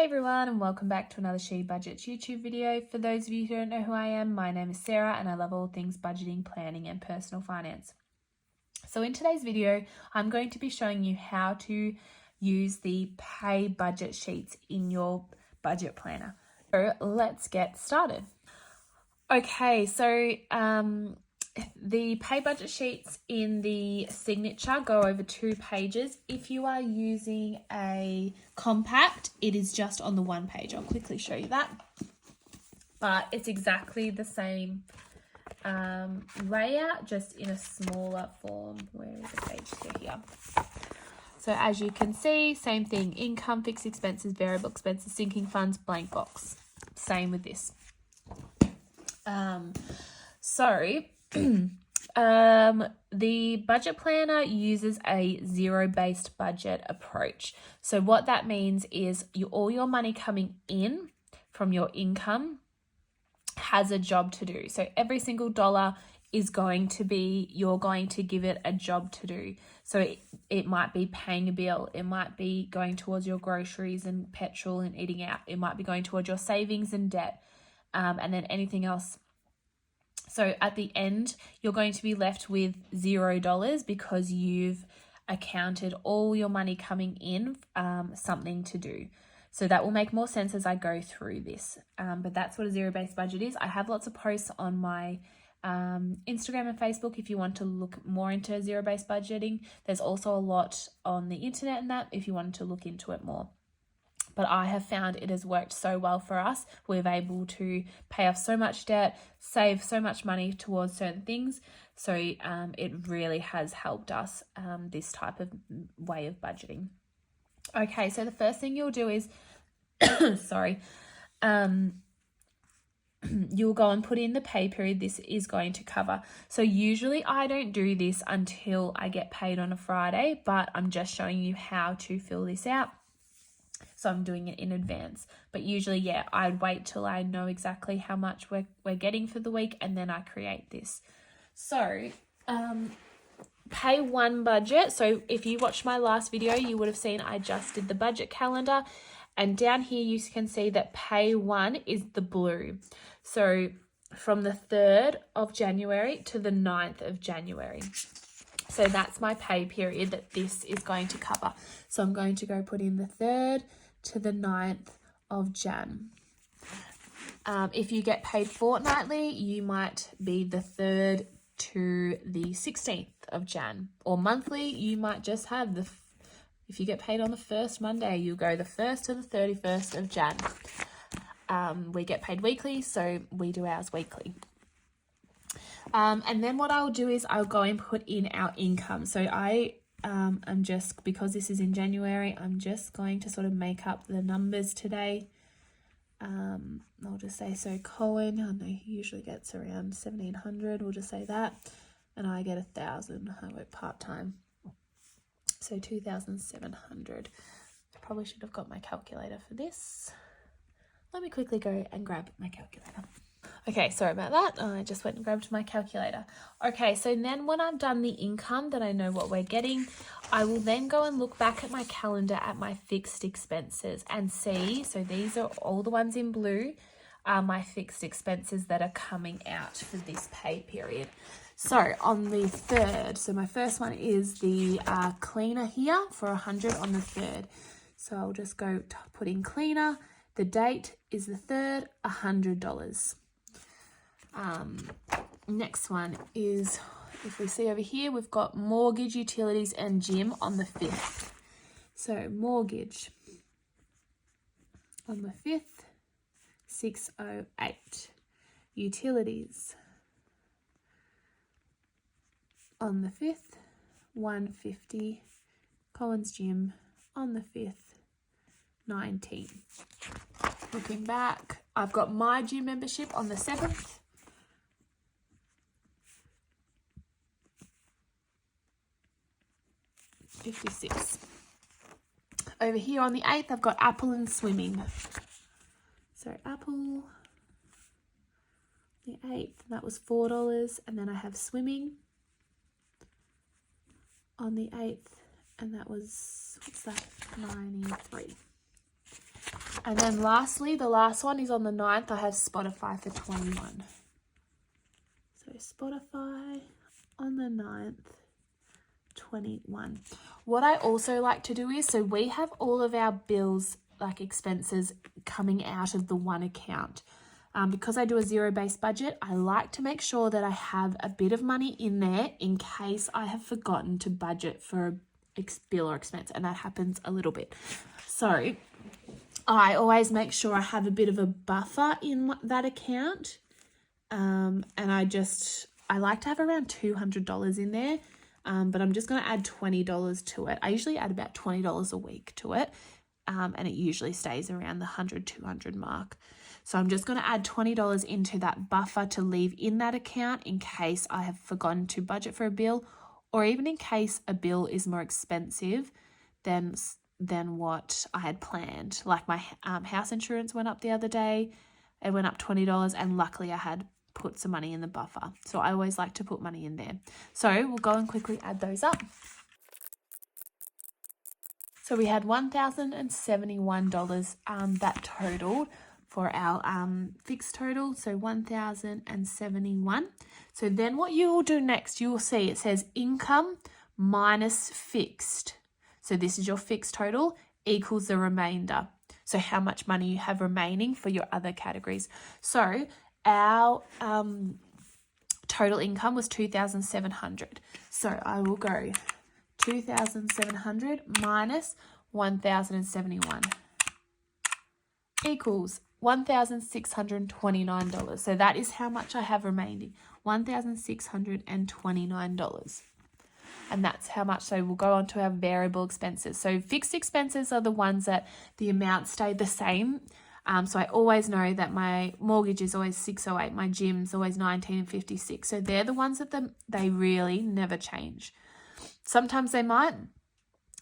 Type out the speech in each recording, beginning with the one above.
everyone, and welcome back to another She Budgets YouTube video. For those of you who don't know who I am, my name is Sarah and I love all things budgeting, planning and personal finance. So in today's video, I'm going to be showing you how to use the pay budget sheets in your budget planner. So let's get started. Okay, so the pay budget sheets in the signature go over 2 pages. If you are using a compact, it is just on the 1 page. I'll quickly show you that. But it's exactly the same layout, just in a smaller form. Where is the page here? So as you can see, same thing, income, fixed expenses, variable expenses, sinking funds, blank box. Same with this. The budget planner uses a zero-based budget approach. So what that means is all your money coming in from your income has a job to do. So every single dollar is going to be, you're going to give it a job to do. So it might be paying a bill. It might be going towards your groceries and petrol and eating out. It might be going towards your savings and debt, and then anything else. So at the end, you're going to be left with $0 because you've accounted all your money coming in, something to do. So that will make more sense as I go through this. But that's what a zero-based budget is. I have lots of posts on my Instagram and Facebook if you want to look more into zero-based budgeting. There's also a lot on the internet and that if you wanted to look into it more. But I have found it has worked so well for us. We're able to pay off so much debt, save so much money towards certain things. So it really has helped us, this type of way of budgeting. Okay, so the first thing you'll do is, you'll go and put in the pay period this is going to cover. So usually I don't do this until I get paid on a Friday, but I'm just showing you how to fill this out. So I'm doing it in advance. But usually, I'd wait till I know exactly how much we're getting for the week and then I create this. So pay one budget. So if you watched my last video, you would have seen I just did the budget calendar. And down here you can see that pay one is the blue. So from the 3rd of January to the 9th of January. So that's my pay period that this is going to cover. So I'm going to go put in the 3rd to the 9th of Jan. If you get paid fortnightly, you might be the 3rd to the 16th of Jan. Or monthly, you might just have if you get paid on the first Monday, you go the 1st to the 31st of Jan. We get paid weekly, so we do ours weekly. And then what I'll do is I'll go and put in our income. So I'm just, because this is in January, I'm just going to sort of make up the numbers today. I'll just say, so Cohen, I know he usually gets around 1,700, we'll just say that. And I get 1,000, I work part-time. So 2,700. I probably should have got my calculator for this. Let me quickly go and grab my calculator. Okay, sorry about that. I just went and grabbed my calculator. Okay, so then when I've done the income, that I know what we're getting, I will then go and look back at my calendar at my fixed expenses and see, so these are all the ones in blue, my fixed expenses that are coming out for this pay period. So on the 3rd, so my first one is the cleaner here for 100 on the 3rd. So I'll just go put in cleaner. The date is the 3rd, $100. Next one is, if we see over here, we've got mortgage, utilities and gym on the 5th. So mortgage on the 5th, 608. Utilities on the 5th, 150. Collins Gym on the 5th, 19. Looking back, I've got my gym membership on the 7th. $56. Over here on the 8th, I've got Apple and swimming. So Apple, the 8th, that was $4. And then I have swimming on the 8th, and that was, what's that, 93. And then lastly, the last one is on the 9th. I have Spotify for 21. So Spotify on the 9th, 21. What I also like to do is, so we have all of our bills, like expenses, coming out of the one account. Because I do a zero-based budget, I like to make sure that I have a bit of money in there in case I have forgotten to budget for a bill or expense, and that happens a little bit. So I always make sure I have a bit of a buffer in that account, and I like to have around $200 in there, but I'm just going to add $20 to it. I usually add about $20 a week to it, and it usually stays around the $100-200 mark. So I'm just going to add $20 into that buffer to leave in that account in case I have forgotten to budget for a bill, or even in case a bill is more expensive than what I had planned. Like my house insurance went up the other day. It went up $20, and luckily I had put some money in the buffer. So I always like to put money in there. So we'll go and quickly add those up. So we had $1,071 that totaled for our fixed total, so $1,071. So then what you will do next, you will see it says income minus fixed. So this is your fixed total equals the remainder. So how much money you have remaining for your other categories. So our total income was $2,700. So I will go 2,700 minus 1,071 equals $1,629. So that is how much I have remaining, $1,629. And that's how much. So we'll go on to our variable expenses. So fixed expenses are the ones that the amount stayed the same. So I always know that my mortgage is always $608, my gym's always $19.56. So they're the ones that they really never change. Sometimes they might,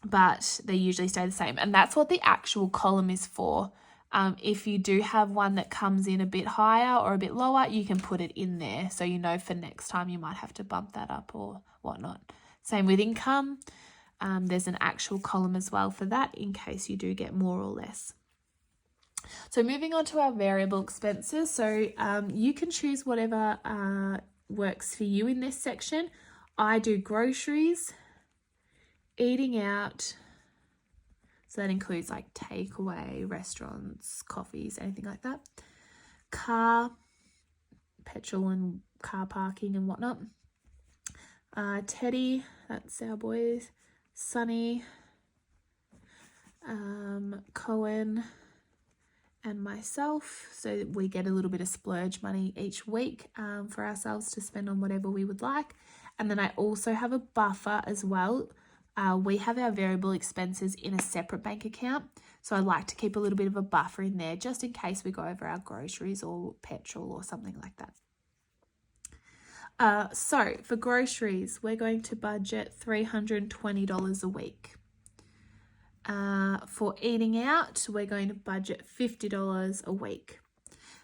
but they usually stay the same. And that's what the actual column is for. If you do have one that comes in a bit higher or a bit lower, you can put it in there. So you know for next time you might have to bump that up or whatnot. Same with income. There's an actual column as well for that in case you do get more or less. So moving on to our variable expenses. So you can choose whatever works for you in this section. I do groceries, eating out. So that includes like takeaway, restaurants, coffees, anything like that. Car, petrol and car parking and whatnot. Teddy, that's our boys. Sunny, Cohen, and myself. So we get a little bit of splurge money each week for ourselves to spend on whatever we would like. And then I also have a buffer as well. We have our variable expenses in a separate bank account. So I like to keep a little bit of a buffer in there just in case we go over our groceries or petrol or something like that. So for groceries, we're going to budget $320 a week. For eating out, we're going to budget $50 a week.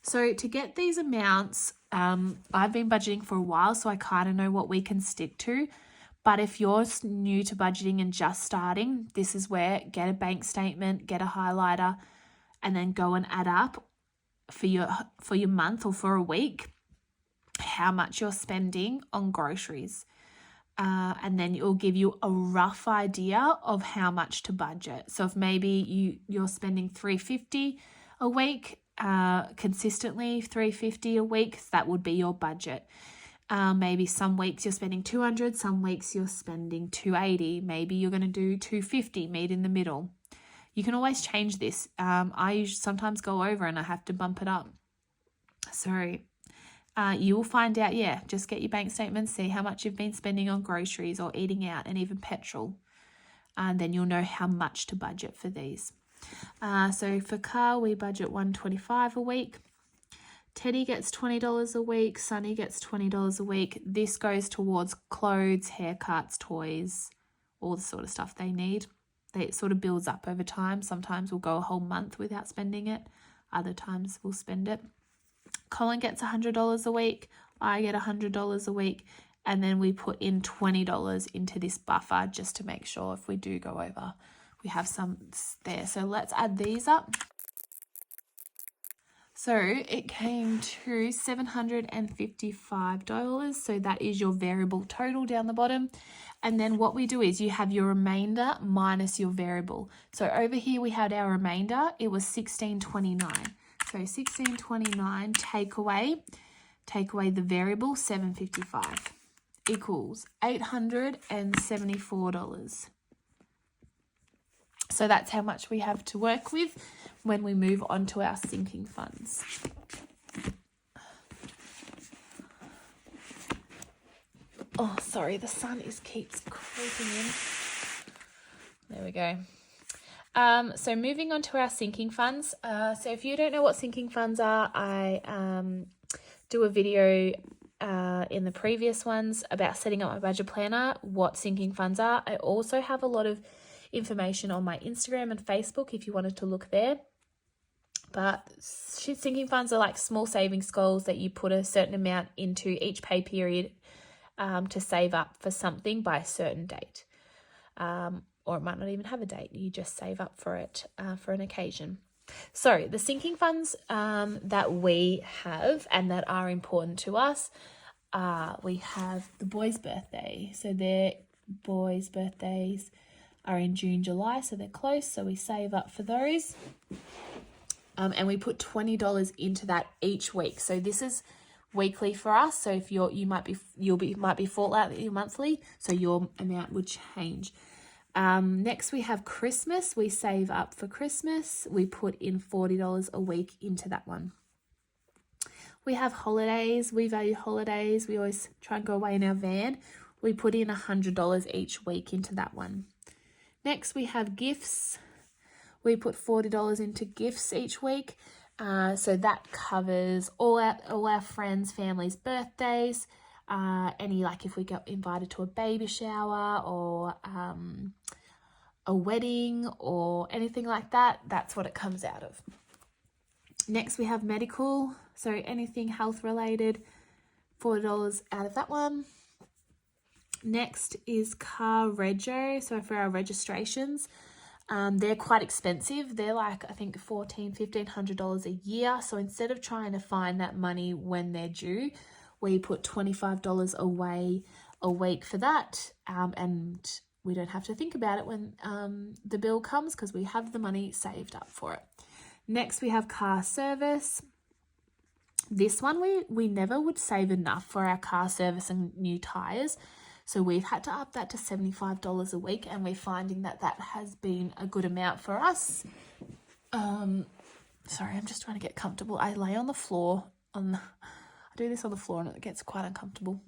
So to get these amounts, I've been budgeting for a while, so I kind of know what we can stick to. But if you're new to budgeting and just starting, this is where get a bank statement, get a highlighter, and then go and add up for your month or for a week how much you're spending on groceries. And then it will give you a rough idea of how much to budget. So if maybe you're spending $350 a week, consistently $350 a week, that would be your budget. Maybe some weeks you're spending $200, some weeks you're spending $280, maybe you're going to do $250, meet in the middle. You can always change this. I sometimes go over and I have to bump it up. So you will find out, just get your bank statements, see how much you've been spending on groceries or eating out and even petrol. And then you'll know how much to budget for these. So for car, we budget $125 a week. Teddy gets $20 a week. Sunny gets $20 a week. This goes towards clothes, haircuts, toys, all the sort of stuff they need. It sort of builds up over time. Sometimes we'll go a whole month without spending it. Other times we'll spend it. Colin gets $100 a week. I get $100 a week. And then we put in $20 into this buffer just to make sure if we do go over, we have some there. So let's add these up. So it came to $755. So that is your variable total down the bottom. And then what we do is you have your remainder minus your variable. So over here we had our remainder. It was $16.29. So $16.29 take away the variable $755 equals $874. So that's how much we have to work with when we move on to our sinking funds. Oh, sorry, the sun keeps creeping in. There we go. So moving on to our sinking funds. So if you don't know what sinking funds are, I do a video in the previous ones about setting up my budget planner, what sinking funds are. I also have a lot of information on my Instagram and Facebook if you wanted to look there. But sinking funds are like small savings goals that you put a certain amount into each pay period to save up for something by a certain date. Or it might not even have a date. You just save up for it for an occasion. So the sinking funds that we have and that are important to us, we have the boys' birthday. So their boys' birthdays are in June, July, so they're close. So we save up for those. And we put $20 into that each week. So this is weekly for us. So if you might be fortnightly, monthly, so your amount would change. Next we have Christmas. We save up for Christmas. We put in $40 a week into that one. We have holidays. We value holidays. We always try and go away in our van. We put in $100 each week into that one. Next we have gifts. We put $40 into gifts each week. So that covers all our friends, families' birthdays, any like if we get invited to a baby shower or a wedding or anything like that, that's what it comes out of. Next we have medical, so anything health related, $40 out of that one. Next is car rego, so for our registrations. They're quite expensive. They're like, I think, $1,500 a year. So instead of trying to find that money when they're due, we put $25 away a week for that. And we don't have to think about it when the bill comes because we have the money saved up for it. Next, we have car service. This one, we never would save enough for our car service and new tyres. So we've had to up that to $75 a week, and we're finding that has been a good amount for us. Sorry, I'm just trying to get comfortable. I lay on the floor. I do this on the floor and it gets quite uncomfortable.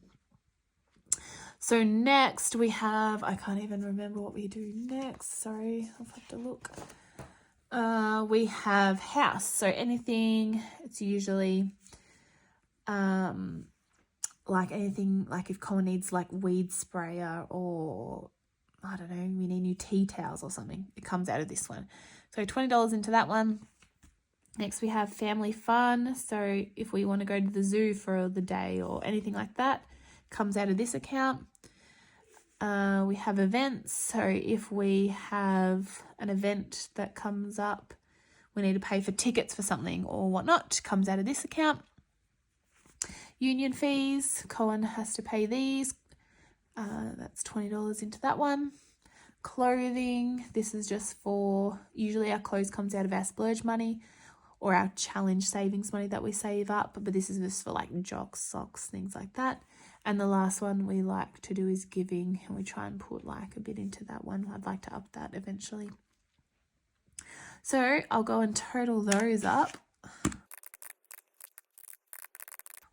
So next we have, I can't even remember what we do next. Sorry, I'll have to look. We have house. So anything, it's usually like anything, like if Colin needs like weed sprayer or I don't know, we need new tea towels or something, it comes out of this one. So $20 into that one. Next we have family fun. So if we want to go to the zoo for the day or anything like that, comes out of this account. We have events. So if we have an event that comes up, we need to pay for tickets for something or whatnot, comes out of this account. Union fees, Cohen has to pay these. That's $20 into that one. Clothing, this is just for, usually our clothes comes out of our splurge money or our challenge savings money that we save up, but this is just for like jocks, socks, things like that. And the last one we like to do is giving, and we try and put like a bit into that one. I'd like to up that eventually. So I'll go and total those up.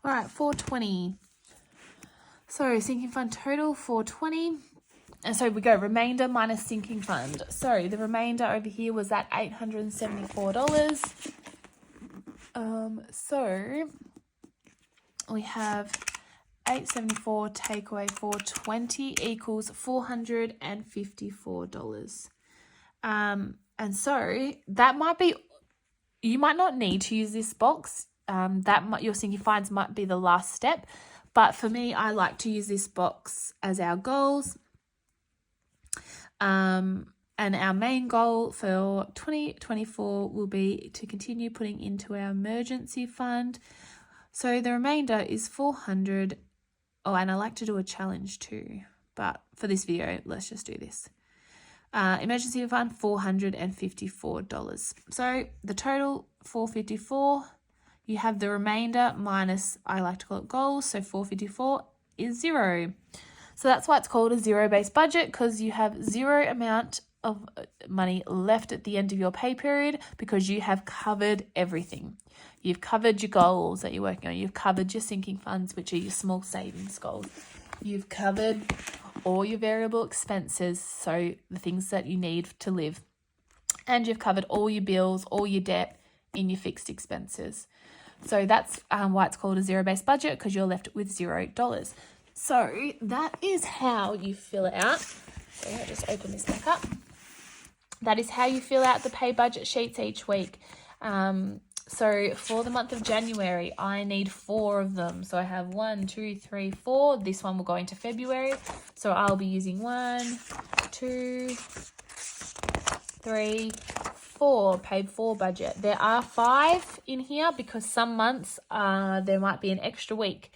All right, $420. So sinking fund total, $420. And so we go remainder minus sinking fund. So the remainder over here was at $874. So we have 874 take away 420 equals $454. And so that might be, you might not need to use this box. Your sinking funds might be the last step, but for me, I like to use this box as our goals. And our main goal for 2024 will be to continue putting into our emergency fund. So the remainder is $400. Oh, and I like to do a challenge too, but for this video, let's just do this. Emergency fund, $454. So the total, $454. You have the remainder minus, I like to call it goals, so 454 is zero. So that's why it's called a zero-based budget, because you have zero amount of money left at the end of your pay period because you have covered everything. You've covered your goals that you're working on. You've covered your sinking funds, which are your small savings goals. You've covered all your variable expenses, so the things that you need to live. And you've covered all your bills, all your debt in your fixed expenses. So that's why it's called a zero-based budget, because you're left with $0. So that is how you fill it out. So I'll just open this back up. That is how you fill out the pay budget sheets each week. So for the month of January, I need 4 of them. So I have 1, 2, 3, 4. This one will go into February. So I'll be using 1, 2, 3, 4 paid for budget. There are 5 in here because some months there might be an extra week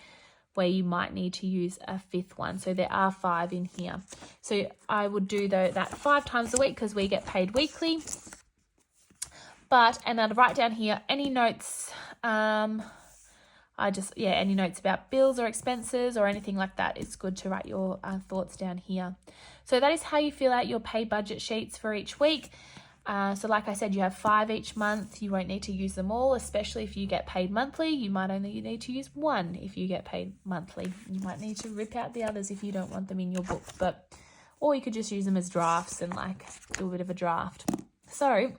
where you might need to use a 5th one. So there are 5 in here. So I would do that 5 times a week because we get paid weekly. And I'd write down here any notes, any notes about bills or expenses or anything like that. It's good to write your thoughts down here. So that is how you fill out your pay budget sheets for each week. So like I said, you have 5 each month. You won't need to use them all, especially if you get paid monthly. You might only need to use 1 if you get paid monthly. You might need to rip out the others if you don't want them in your book, or you could just use them as drafts and do a bit of a draft. So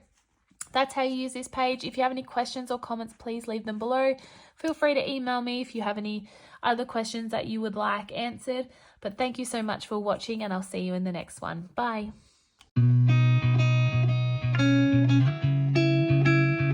that's how you use this page. If you have any questions or comments, please leave them below. Feel free to email me if you have any other questions that you would like answered. But thank you so much for watching, and I'll see you in the next one. Bye.